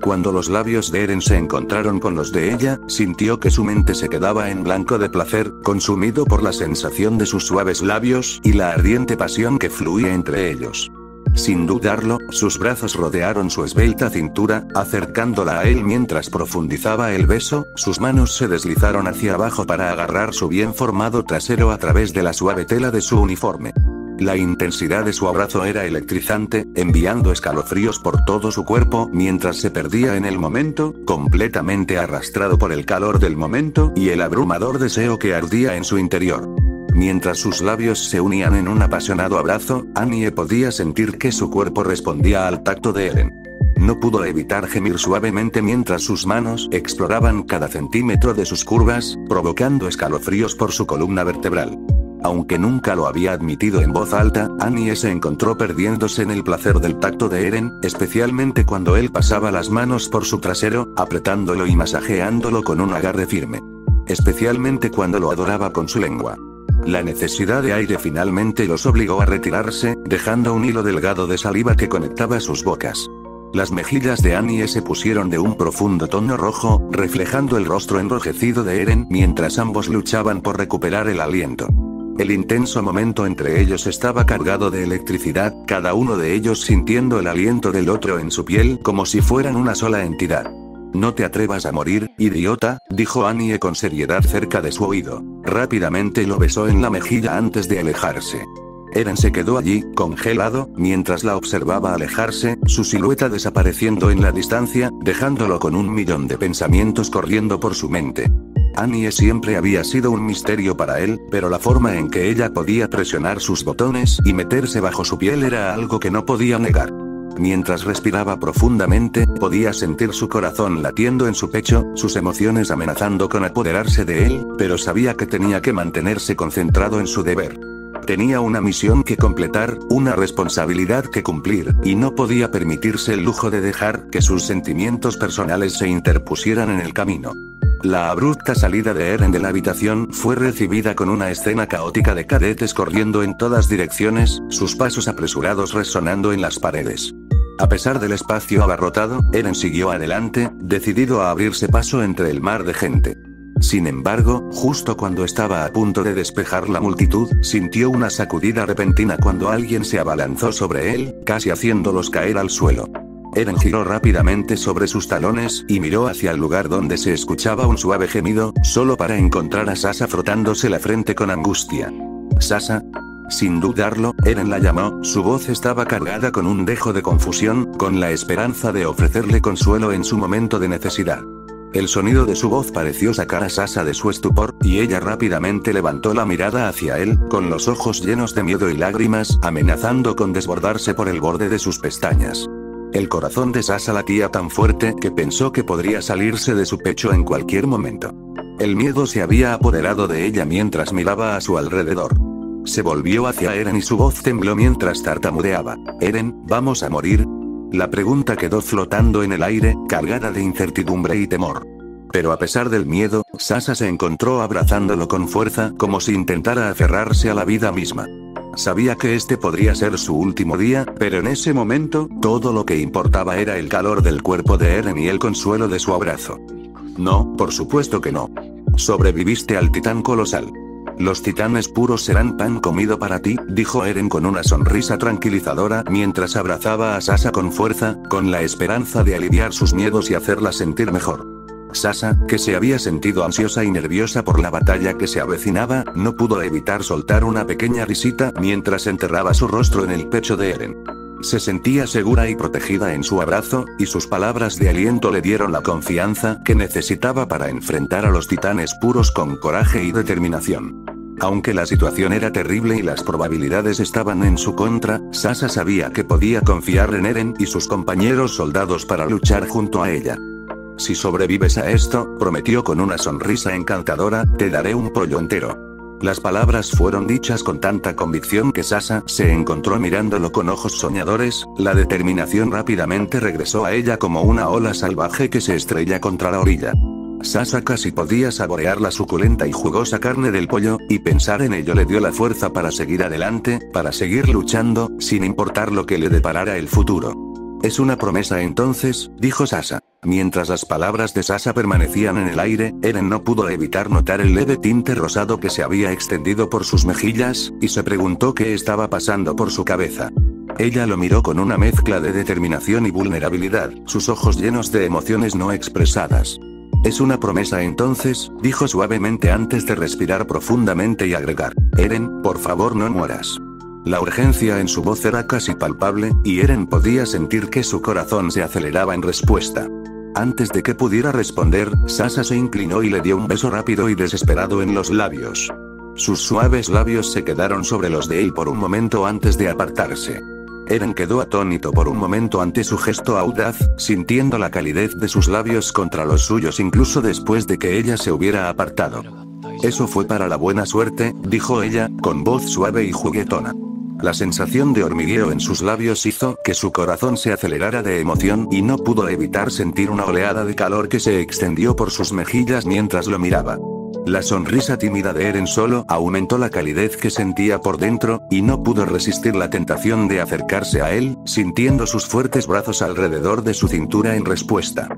Cuando los labios de Eren se encontraron con los de ella, sintió que su mente se quedaba en blanco de placer, consumido por la sensación de sus suaves labios y la ardiente pasión que fluía entre ellos. Sin dudarlo, sus brazos rodearon su esbelta cintura, acercándola a él mientras profundizaba el beso, sus manos se deslizaron hacia abajo para agarrar su bien formado trasero a través de la suave tela de su uniforme. La intensidad de su abrazo era electrizante, enviando escalofríos por todo su cuerpo mientras se perdía en el momento, completamente arrastrado por el calor del momento y el abrumador deseo que ardía en su interior. Mientras sus labios se unían en un apasionado abrazo, Annie podía sentir que su cuerpo respondía al tacto de Eren. No pudo evitar gemir suavemente mientras sus manos exploraban cada centímetro de sus curvas, provocando escalofríos por su columna vertebral. Aunque nunca lo había admitido en voz alta, Annie se encontró perdiéndose en el placer del tacto de Eren, especialmente cuando él pasaba las manos por su trasero, apretándolo y masajeándolo con un agarre firme. Especialmente cuando lo adoraba con su lengua. La necesidad de aire finalmente los obligó a retirarse, dejando un hilo delgado de saliva que conectaba sus bocas. Las mejillas de Annie se pusieron de un profundo tono rojo, reflejando el rostro enrojecido de Eren mientras ambos luchaban por recuperar el aliento. El intenso momento entre ellos estaba cargado de electricidad, cada uno de ellos sintiendo el aliento del otro en su piel como si fueran una sola entidad. No te atrevas a morir, idiota, dijo Annie con seriedad cerca de su oído. Rápidamente lo besó en la mejilla antes de alejarse. Eren se quedó allí, congelado, mientras la observaba alejarse, su silueta desapareciendo en la distancia, dejándolo con un millón de pensamientos corriendo por su mente. Annie siempre había sido un misterio para él, pero la forma en que ella podía presionar sus botones y meterse bajo su piel era algo que no podía negar. Mientras respiraba profundamente, podía sentir su corazón latiendo en su pecho, sus emociones amenazando con apoderarse de él, pero sabía que tenía que mantenerse concentrado en su deber. Tenía una misión que completar, una responsabilidad que cumplir, y no podía permitirse el lujo de dejar que sus sentimientos personales se interpusieran en el camino. La abrupta salida de Eren de la habitación fue recibida con una escena caótica de cadetes corriendo en todas direcciones, sus pasos apresurados resonando en las paredes. A pesar del espacio abarrotado, Eren siguió adelante, decidido a abrirse paso entre el mar de gente. Sin embargo, justo cuando estaba a punto de despejar la multitud, sintió una sacudida repentina cuando alguien se abalanzó sobre él, casi haciéndolos caer al suelo. Eren giró rápidamente sobre sus talones y miró hacia el lugar donde se escuchaba un suave gemido, solo para encontrar a Sasa frotándose la frente con angustia. ¿Sasa? Sin dudarlo, Eren la llamó, su voz estaba cargada con un dejo de confusión, con la esperanza de ofrecerle consuelo en su momento de necesidad. El sonido de su voz pareció sacar a Sasa de su estupor, y ella rápidamente levantó la mirada hacia él, con los ojos llenos de miedo y lágrimas, amenazando con desbordarse por el borde de sus pestañas. El corazón de Sasa latía tan fuerte que pensó que podría salirse de su pecho en cualquier momento. El miedo se había apoderado de ella mientras miraba a su alrededor. Se volvió hacia Eren y su voz tembló mientras tartamudeaba. «Eren, ¿vamos a morir?». La pregunta quedó flotando en el aire, cargada de incertidumbre y temor. Pero a pesar del miedo, Sasa se encontró abrazándolo con fuerza, como si intentara aferrarse a la vida misma. Sabía que este podría ser su último día, pero en ese momento, todo lo que importaba era el calor del cuerpo de Eren y el consuelo de su abrazo. No, por supuesto que no. Sobreviviste al titán colosal. Los titanes puros serán pan comido para ti, dijo Eren con una sonrisa tranquilizadora mientras abrazaba a Sasa con fuerza, con la esperanza de aliviar sus miedos y hacerla sentir mejor. Sasa, que se había sentido ansiosa y nerviosa por la batalla que se avecinaba, no pudo evitar soltar una pequeña risita mientras enterraba su rostro en el pecho de Eren. Se sentía segura y protegida en su abrazo, y sus palabras de aliento le dieron la confianza que necesitaba para enfrentar a los titanes puros con coraje y determinación. Aunque la situación era terrible y las probabilidades estaban en su contra, Sasha sabía que podía confiar en Eren y sus compañeros soldados para luchar junto a ella. Si sobrevives a esto, prometió con una sonrisa encantadora, te daré un pollo entero. Las palabras fueron dichas con tanta convicción que Sasha se encontró mirándolo con ojos soñadores, la determinación rápidamente regresó a ella como una ola salvaje que se estrella contra la orilla. Sasha casi podía saborear la suculenta y jugosa carne del pollo, y pensar en ello le dio la fuerza para seguir adelante, para seguir luchando, sin importar lo que le deparara el futuro. Es una promesa entonces, dijo Sasha. Mientras las palabras de Sasha permanecían en el aire, Eren no pudo evitar notar el leve tinte rosado que se había extendido por sus mejillas, y se preguntó qué estaba pasando por su cabeza. Ella lo miró con una mezcla de determinación y vulnerabilidad, sus ojos llenos de emociones no expresadas. Es una promesa entonces, dijo suavemente antes de respirar profundamente y agregar, Eren, por favor no mueras. La urgencia en su voz era casi palpable, y Eren podía sentir que su corazón se aceleraba en respuesta. Antes de que pudiera responder, Sasha se inclinó y le dio un beso rápido y desesperado en los labios. Sus suaves labios se quedaron sobre los de él por un momento antes de apartarse. Eren quedó atónito por un momento ante su gesto audaz, sintiendo la calidez de sus labios contra los suyos incluso después de que ella se hubiera apartado. Eso fue para la buena suerte, dijo ella, con voz suave y juguetona. La sensación de hormigueo en sus labios hizo que su corazón se acelerara de emoción y no pudo evitar sentir una oleada de calor que se extendió por sus mejillas mientras lo miraba. La sonrisa tímida de Eren solo aumentó la calidez que sentía por dentro, y no pudo resistir la tentación de acercarse a él, sintiendo sus fuertes brazos alrededor de su cintura en respuesta.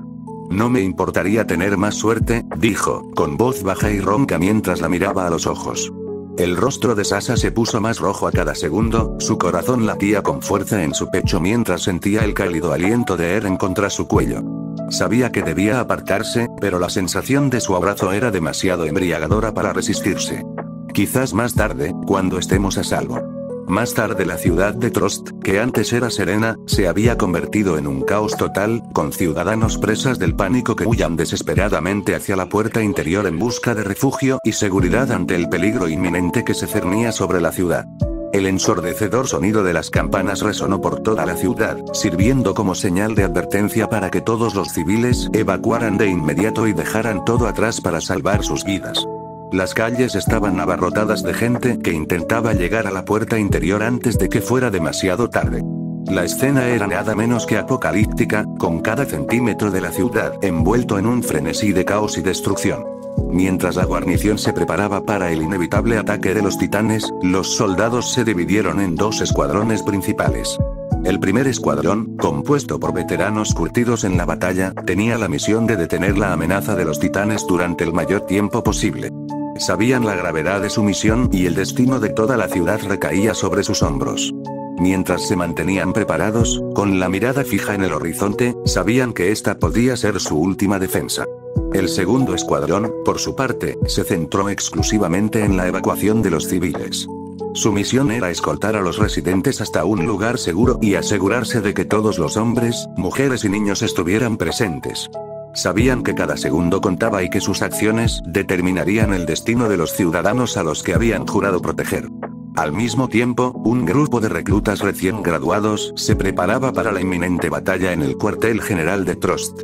No me importaría tener más suerte, dijo, con voz baja y ronca mientras la miraba a los ojos. El rostro de Sasha se puso más rojo a cada segundo, su corazón latía con fuerza en su pecho mientras sentía el cálido aliento de Eren contra su cuello. Sabía que debía apartarse, pero la sensación de su abrazo era demasiado embriagadora para resistirse. Quizás más tarde, cuando estemos a salvo. Más tarde la ciudad de Trost, que antes era serena, se había convertido en un caos total, con ciudadanos presas del pánico que huían desesperadamente hacia la puerta interior en busca de refugio y seguridad ante el peligro inminente que se cernía sobre la ciudad. El ensordecedor sonido de las campanas resonó por toda la ciudad, sirviendo como señal de advertencia para que todos los civiles evacuaran de inmediato y dejaran todo atrás para salvar sus vidas. Las calles estaban abarrotadas de gente que intentaba llegar a la puerta interior antes de que fuera demasiado tarde. La escena era nada menos que apocalíptica, con cada centímetro de la ciudad envuelto en un frenesí de caos y destrucción. Mientras la guarnición se preparaba para el inevitable ataque de los titanes, los soldados se dividieron en dos escuadrones principales. El primer escuadrón, compuesto por veteranos curtidos en la batalla, tenía la misión de detener la amenaza de los titanes durante el mayor tiempo posible. Sabían la gravedad de su misión y el destino de toda la ciudad recaía sobre sus hombros. Mientras se mantenían preparados, con la mirada fija en el horizonte, sabían que esta podía ser su última defensa. El segundo escuadrón, por su parte, se centró exclusivamente en la evacuación de los civiles. Su misión era escoltar a los residentes hasta un lugar seguro y asegurarse de que todos los hombres, mujeres y niños estuvieran presentes. Sabían que cada segundo contaba y que sus acciones determinarían el destino de los ciudadanos a los que habían jurado proteger. Al mismo tiempo, un grupo de reclutas recién graduados se preparaba para la inminente batalla en el cuartel general de Trost.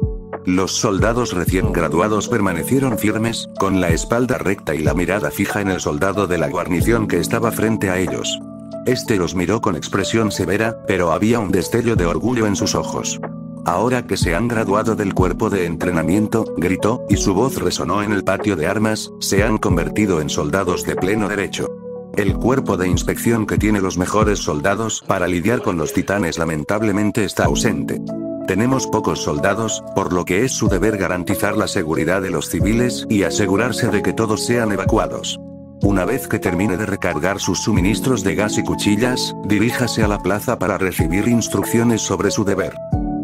Los soldados recién graduados permanecieron firmes, con la espalda recta y la mirada fija en el soldado de la guarnición que estaba frente a ellos. Este los miró con expresión severa, pero había un destello de orgullo en sus ojos. Ahora que se han graduado del cuerpo de entrenamiento, gritó, y su voz resonó en el patio de armas, se han convertido en soldados de pleno derecho. El cuerpo de inspección que tiene los mejores soldados para lidiar con los titanes lamentablemente está ausente. Tenemos pocos soldados, por lo que es su deber garantizar la seguridad de los civiles y asegurarse de que todos sean evacuados. Una vez que termine de recargar sus suministros de gas y cuchillas, diríjase a la plaza para recibir instrucciones sobre su deber.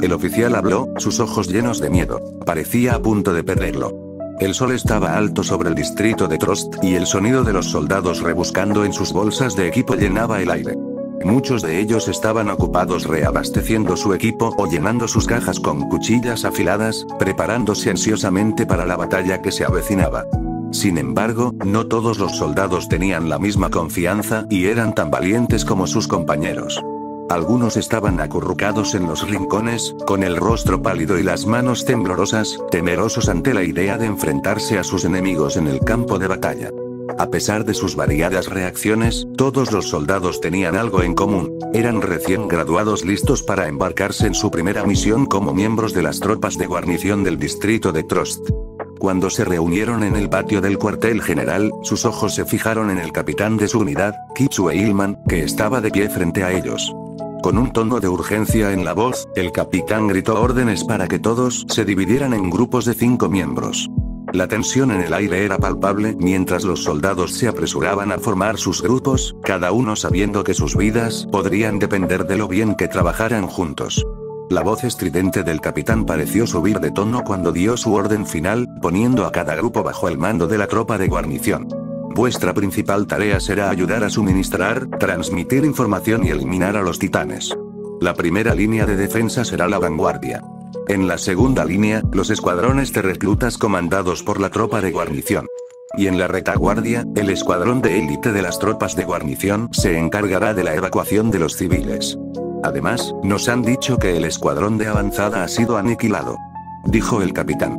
El oficial habló, sus ojos llenos de miedo. Parecía a punto de perderlo. El sol estaba alto sobre el distrito de Trost, y el sonido de los soldados rebuscando en sus bolsas de equipo llenaba el aire. Muchos de ellos estaban ocupados reabasteciendo su equipo o llenando sus cajas con cuchillas afiladas, preparándose ansiosamente para la batalla que se avecinaba. Sin embargo, no todos los soldados tenían la misma confianza y eran tan valientes como sus compañeros. Algunos estaban acurrucados en los rincones, con el rostro pálido y las manos temblorosas, temerosos ante la idea de enfrentarse a sus enemigos en el campo de batalla. A pesar de sus variadas reacciones, todos los soldados tenían algo en común: eran recién graduados listos para embarcarse en su primera misión como miembros de las tropas de guarnición del distrito de Trost. Cuando se reunieron en el patio del cuartel general, sus ojos se fijaron en el capitán de su unidad, Kitsue Hillman, que estaba de pie frente a ellos. Con un tono de urgencia en la voz, el capitán gritó órdenes para que todos se dividieran en grupos de 5 miembros. La tensión en el aire era palpable mientras los soldados se apresuraban a formar sus grupos, cada uno sabiendo que sus vidas podrían depender de lo bien que trabajaran juntos. La voz estridente del capitán pareció subir de tono cuando dio su orden final, poniendo a cada grupo bajo el mando de la tropa de guarnición. Vuestra principal tarea será ayudar a suministrar, transmitir información y eliminar a los titanes. La primera línea de defensa será la vanguardia. En la segunda línea, los escuadrones de reclutas comandados por la tropa de guarnición. Y en la retaguardia, el escuadrón de élite de las tropas de guarnición se encargará de la evacuación de los civiles. Además, nos han dicho que el escuadrón de avanzada ha sido aniquilado, dijo el capitán.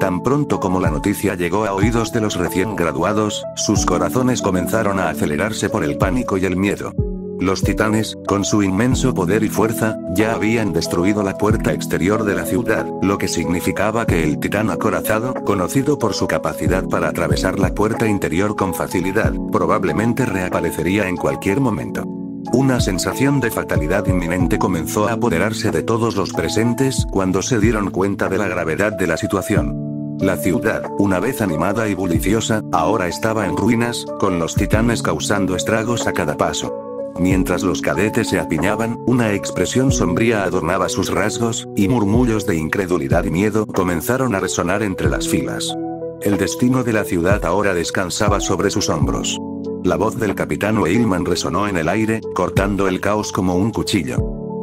Tan pronto como la noticia llegó a oídos de los recién graduados, sus corazones comenzaron a acelerarse por el pánico y el miedo. Los titanes, con su inmenso poder y fuerza, ya habían destruido la puerta exterior de la ciudad, lo que significaba que el titán acorazado, conocido por su capacidad para atravesar la puerta interior con facilidad, probablemente reaparecería en cualquier momento. Una sensación de fatalidad inminente comenzó a apoderarse de todos los presentes cuando se dieron cuenta de la gravedad de la situación. La ciudad, una vez animada y bulliciosa, ahora estaba en ruinas, con los titanes causando estragos a cada paso. Mientras los cadetes se apiñaban, una expresión sombría adornaba sus rasgos, y murmullos de incredulidad y miedo comenzaron a resonar entre las filas. El destino de la ciudad ahora descansaba sobre sus hombros. La voz del capitán Hillman resonó en el aire, cortando el caos como un cuchillo.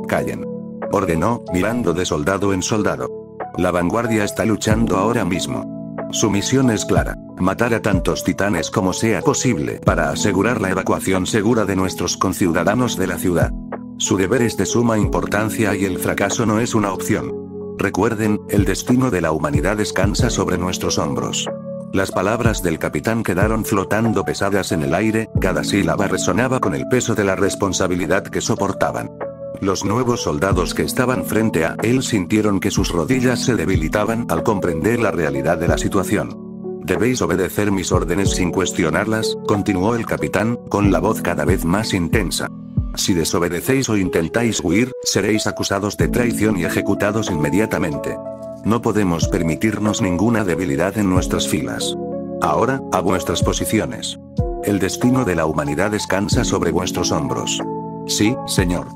«Callen», ordenó, mirando de soldado en soldado. «La vanguardia está luchando ahora mismo. Su misión es clara: matar a tantos titanes como sea posible para asegurar la evacuación segura de nuestros conciudadanos de la ciudad. Su deber es de suma importancia y el fracaso no es una opción. Recuerden, el destino de la humanidad descansa sobre nuestros hombros». Las palabras del capitán quedaron flotando pesadas en el aire, cada sílaba resonaba con el peso de la responsabilidad que soportaban. Los nuevos soldados que estaban frente a él sintieron que sus rodillas se debilitaban al comprender la realidad de la situación. «Debéis obedecer mis órdenes sin cuestionarlas», continuó el capitán, con la voz cada vez más intensa. «Si desobedecéis o intentáis huir, seréis acusados de traición y ejecutados inmediatamente. No podemos permitirnos ninguna debilidad en nuestras filas. Ahora, a vuestras posiciones. El destino de la humanidad descansa sobre vuestros hombros». «Sí, señor»,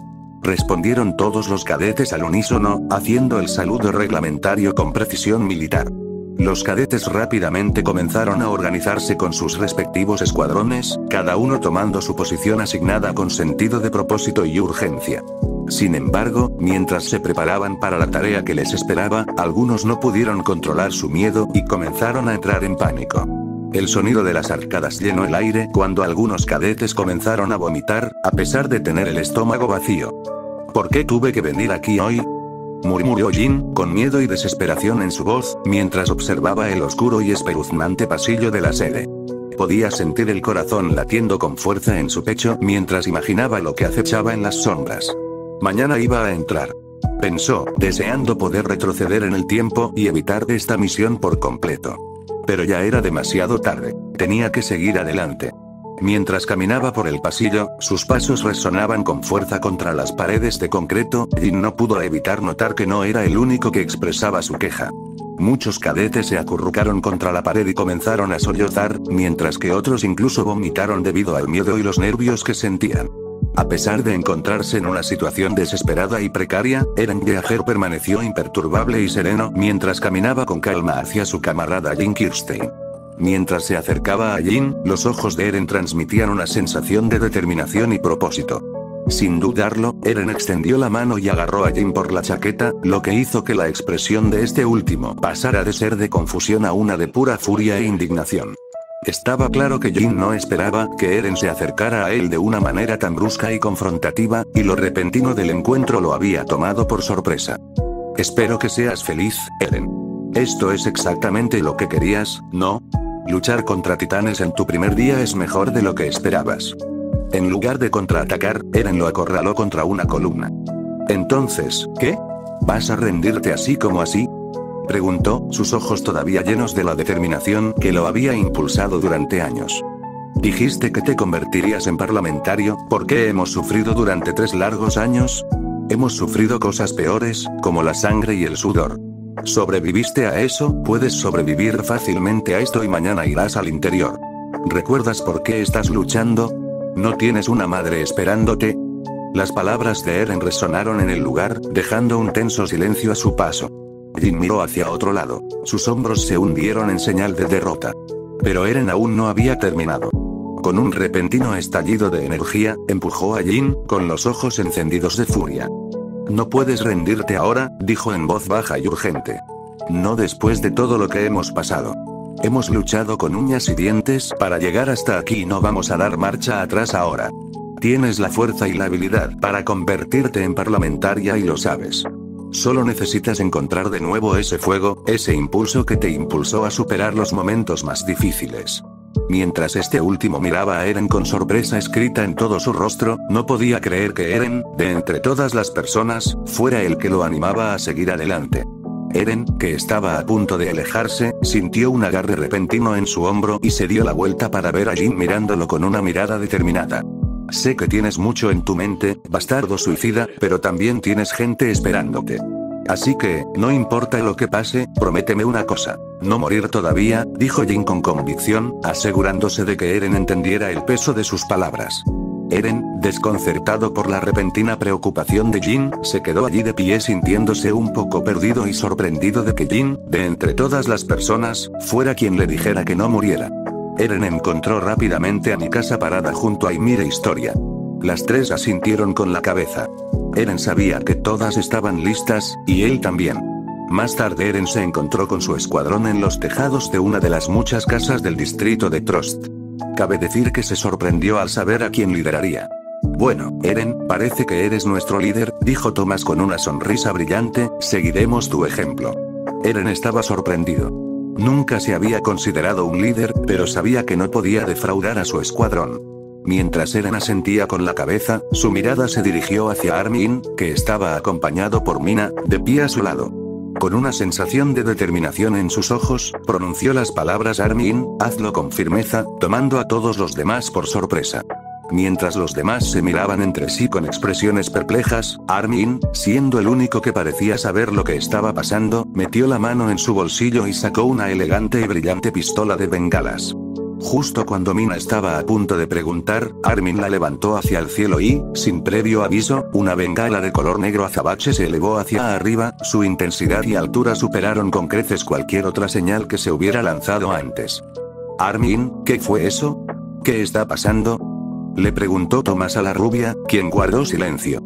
respondieron todos los cadetes al unísono, haciendo el saludo reglamentario con precisión militar. Los cadetes rápidamente comenzaron a organizarse con sus respectivos escuadrones, cada uno tomando su posición asignada con sentido de propósito y urgencia. Sin embargo, mientras se preparaban para la tarea que les esperaba, algunos no pudieron controlar su miedo y comenzaron a entrar en pánico. El sonido de las arcadas llenó el aire cuando algunos cadetes comenzaron a vomitar, a pesar de tener el estómago vacío. «¿Por qué tuve que venir aquí hoy?», murmuró Jin, con miedo y desesperación en su voz, mientras observaba el oscuro y espeluznante pasillo de la sede. Podía sentir el corazón latiendo con fuerza en su pecho mientras imaginaba lo que acechaba en las sombras. Mañana iba a entrar, pensó, deseando poder retroceder en el tiempo y evitar esta misión por completo. Pero ya era demasiado tarde, tenía que seguir adelante. Mientras caminaba por el pasillo, sus pasos resonaban con fuerza contra las paredes de concreto, y no pudo evitar notar que no era el único que expresaba su queja. Muchos cadetes se acurrucaron contra la pared y comenzaron a sollozar, mientras que otros incluso vomitaron debido al miedo y los nervios que sentían. A pesar de encontrarse en una situación desesperada y precaria, Eren Yeager permaneció imperturbable y sereno mientras caminaba con calma hacia su camarada Jin Kirstein. Mientras se acercaba a Jin, los ojos de Eren transmitían una sensación de determinación y propósito. Sin dudarlo, Eren extendió la mano y agarró a Jin por la chaqueta, lo que hizo que la expresión de este último pasara de ser de confusión a una de pura furia e indignación. Estaba claro que Jin no esperaba que Eren se acercara a él de una manera tan brusca y confrontativa, y lo repentino del encuentro lo había tomado por sorpresa. Espero que seas feliz, Eren. Esto es exactamente lo que querías, ¿no? Luchar contra titanes en tu primer día es mejor de lo que esperabas. En lugar de contraatacar, Eren lo acorraló contra una columna. Entonces, ¿qué? ¿Vas a rendirte así como así? Preguntó, sus ojos todavía llenos de la determinación que lo había impulsado durante años. Dijiste que te convertirías en parlamentario, ¿por qué hemos sufrido durante 3 largos años? Hemos sufrido cosas peores, como la sangre y el sudor. ¿Sobreviviste a eso? Puedes sobrevivir fácilmente a esto y mañana irás al interior. ¿Recuerdas por qué estás luchando? ¿No tienes una madre esperándote? Las palabras de Eren resonaron en el lugar, dejando un tenso silencio a su paso. Jin miró hacia otro lado. Sus hombros se hundieron en señal de derrota. Pero Eren aún no había terminado. Con un repentino estallido de energía, empujó a Jin, con los ojos encendidos de furia. No puedes rendirte ahora, dijo en voz baja y urgente. No después de todo lo que hemos pasado. Hemos luchado con uñas y dientes para llegar hasta aquí y no vamos a dar marcha atrás ahora. Tienes la fuerza y la habilidad para convertirte en parlamentaria y lo sabes. Solo necesitas encontrar de nuevo ese fuego, ese impulso que te impulsó a superar los momentos más difíciles. Mientras este último miraba a Eren con sorpresa escrita en todo su rostro, no podía creer que Eren, de entre todas las personas, fuera el que lo animaba a seguir adelante. Eren, que estaba a punto de alejarse, sintió un agarre repentino en su hombro y se dio la vuelta para ver a Jin mirándolo con una mirada determinada. Sé que tienes mucho en tu mente, bastardo suicida, pero también tienes gente esperándote. Así que, no importa lo que pase, prométeme una cosa. No morir todavía, dijo Jin con convicción, asegurándose de que Eren entendiera el peso de sus palabras. Eren, desconcertado por la repentina preocupación de Jin, se quedó allí de pie sintiéndose un poco perdido y sorprendido de que Jin, de entre todas las personas, fuera quien le dijera que no muriera. Eren encontró rápidamente a Mikasa parada junto a Ymir e Historia. Las 3 asintieron con la cabeza. Eren sabía que todas estaban listas, y él también. Más tarde Eren se encontró con su escuadrón en los tejados de una de las muchas casas del distrito de Trost. Cabe decir que se sorprendió al saber a quién lideraría. Bueno, Eren, parece que eres nuestro líder, dijo Thomas con una sonrisa brillante, seguiremos tu ejemplo. Eren estaba sorprendido. Nunca se había considerado un líder, pero sabía que no podía defraudar a su escuadrón. Mientras Eren asentía con la cabeza, su mirada se dirigió hacia Armin, que estaba acompañado por Mina, de pie a su lado. Con una sensación de determinación en sus ojos, pronunció las palabras Armin, hazlo con firmeza, tomando a todos los demás por sorpresa. Mientras los demás se miraban entre sí con expresiones perplejas, Armin, siendo el único que parecía saber lo que estaba pasando, metió la mano en su bolsillo y sacó una elegante y brillante pistola de bengalas. Justo cuando Mina estaba a punto de preguntar, Armin la levantó hacia el cielo y, sin previo aviso, una bengala de color negro azabache se elevó hacia arriba, su intensidad y altura superaron con creces cualquier otra señal que se hubiera lanzado antes. Armin, ¿qué fue eso? ¿Qué está pasando? Le preguntó Thomas a la rubia, quien guardó silencio.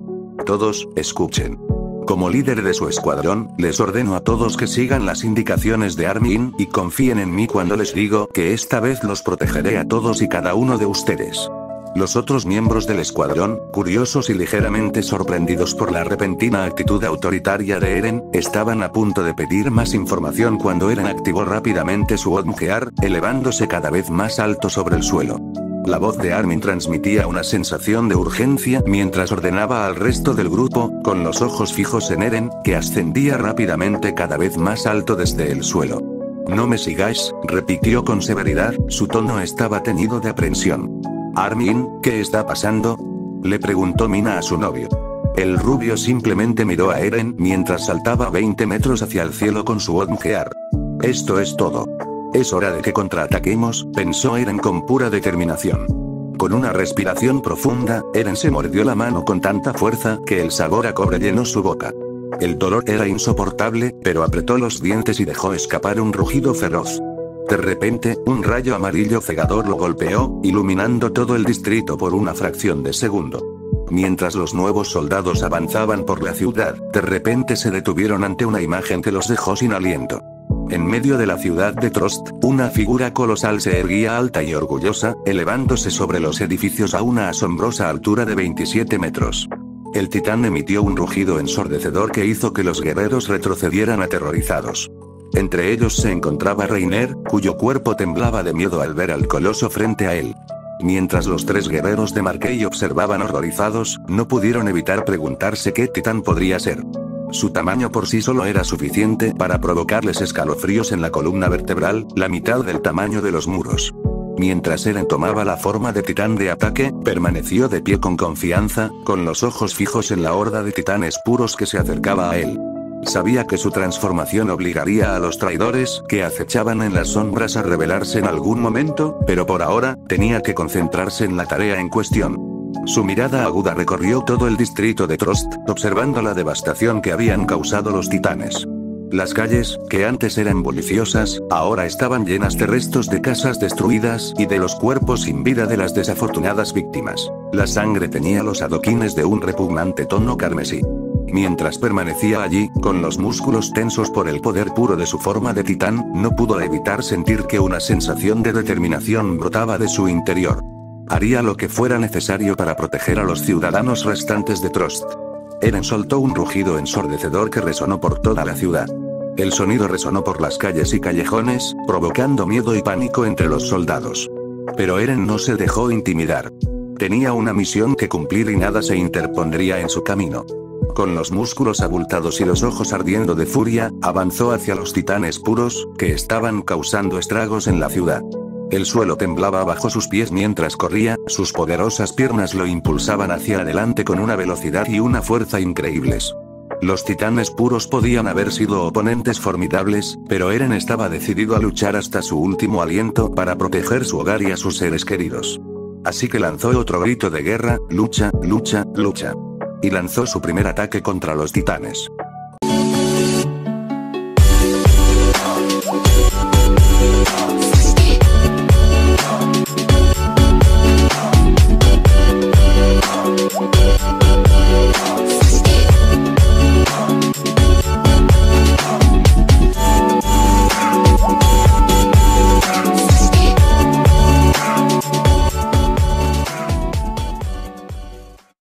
Todos, escuchen. Como líder de su escuadrón, les ordeno a todos que sigan las indicaciones de Armin y confíen en mí cuando les digo que esta vez los protegeré a todos y cada uno de ustedes. Los otros miembros del escuadrón, curiosos y ligeramente sorprendidos por la repentina actitud autoritaria de Eren, estaban a punto de pedir más información cuando Eren activó rápidamente su Odmgear, elevándose cada vez más alto sobre el suelo. La voz de Armin transmitía una sensación de urgencia mientras ordenaba al resto del grupo, con los ojos fijos en Eren, que ascendía rápidamente cada vez más alto desde el suelo. No me sigáis, repitió con severidad, su tono estaba teñido de aprensión. Armin, ¿qué está pasando? Le preguntó Mina a su novio. El rubio simplemente miró a Eren mientras saltaba 20 metros hacia el cielo con su Odmgear. Esto es todo. Es hora de que contraataquemos, pensó Eren con pura determinación. Con una respiración profunda, Eren se mordió la mano con tanta fuerza que el sabor a cobre llenó su boca. El dolor era insoportable, pero apretó los dientes y dejó escapar un rugido feroz. De repente, un rayo amarillo cegador lo golpeó, iluminando todo el distrito por una fracción de segundo. Mientras los nuevos soldados avanzaban por la ciudad, de repente se detuvieron ante una imagen que los dejó sin aliento. En medio de la ciudad de Trost, una figura colosal se erguía alta y orgullosa, elevándose sobre los edificios a una asombrosa altura de 27 metros. El titán emitió un rugido ensordecedor que hizo que los guerreros retrocedieran aterrorizados. Entre ellos se encontraba Reiner, cuyo cuerpo temblaba de miedo al ver al coloso frente a él. Mientras los 3 guerreros de Marquey observaban horrorizados, no pudieron evitar preguntarse qué titán podría ser. Su tamaño por sí solo era suficiente para provocarles escalofríos en la columna vertebral, la mitad del tamaño de los muros. Mientras Eren tomaba la forma de titán de ataque, permaneció de pie con confianza, con los ojos fijos en la horda de titanes puros que se acercaba a él. Sabía que su transformación obligaría a los traidores que acechaban en las sombras a rebelarse en algún momento, pero por ahora, tenía que concentrarse en la tarea en cuestión. Su mirada aguda recorrió todo el distrito de Trost, observando la devastación que habían causado los titanes. Las calles, que antes eran buliciosas, ahora estaban llenas de restos de casas destruidas y de los cuerpos sin vida de las desafortunadas víctimas. La sangre tenía los adoquines de un repugnante tono carmesí. Mientras permanecía allí, con los músculos tensos por el poder puro de su forma de titán, no pudo evitar sentir que una sensación de determinación brotaba de su interior. Haría lo que fuera necesario para proteger a los ciudadanos restantes de Trost. Eren soltó un rugido ensordecedor que resonó por toda la ciudad. El sonido resonó por las calles y callejones, provocando miedo y pánico entre los soldados. Pero Eren no se dejó intimidar. Tenía una misión que cumplir y nada se interpondría en su camino. Con los músculos abultados y los ojos ardiendo de furia, avanzó hacia los titanes puros, que estaban causando estragos en la ciudad. El suelo temblaba bajo sus pies mientras corría, sus poderosas piernas lo impulsaban hacia adelante con una velocidad y una fuerza increíbles. Los titanes puros podían haber sido oponentes formidables, pero Eren estaba decidido a luchar hasta su último aliento para proteger su hogar y a sus seres queridos. Así que lanzó otro grito de guerra: lucha, lucha, lucha. Y lanzó su primer ataque contra los titanes.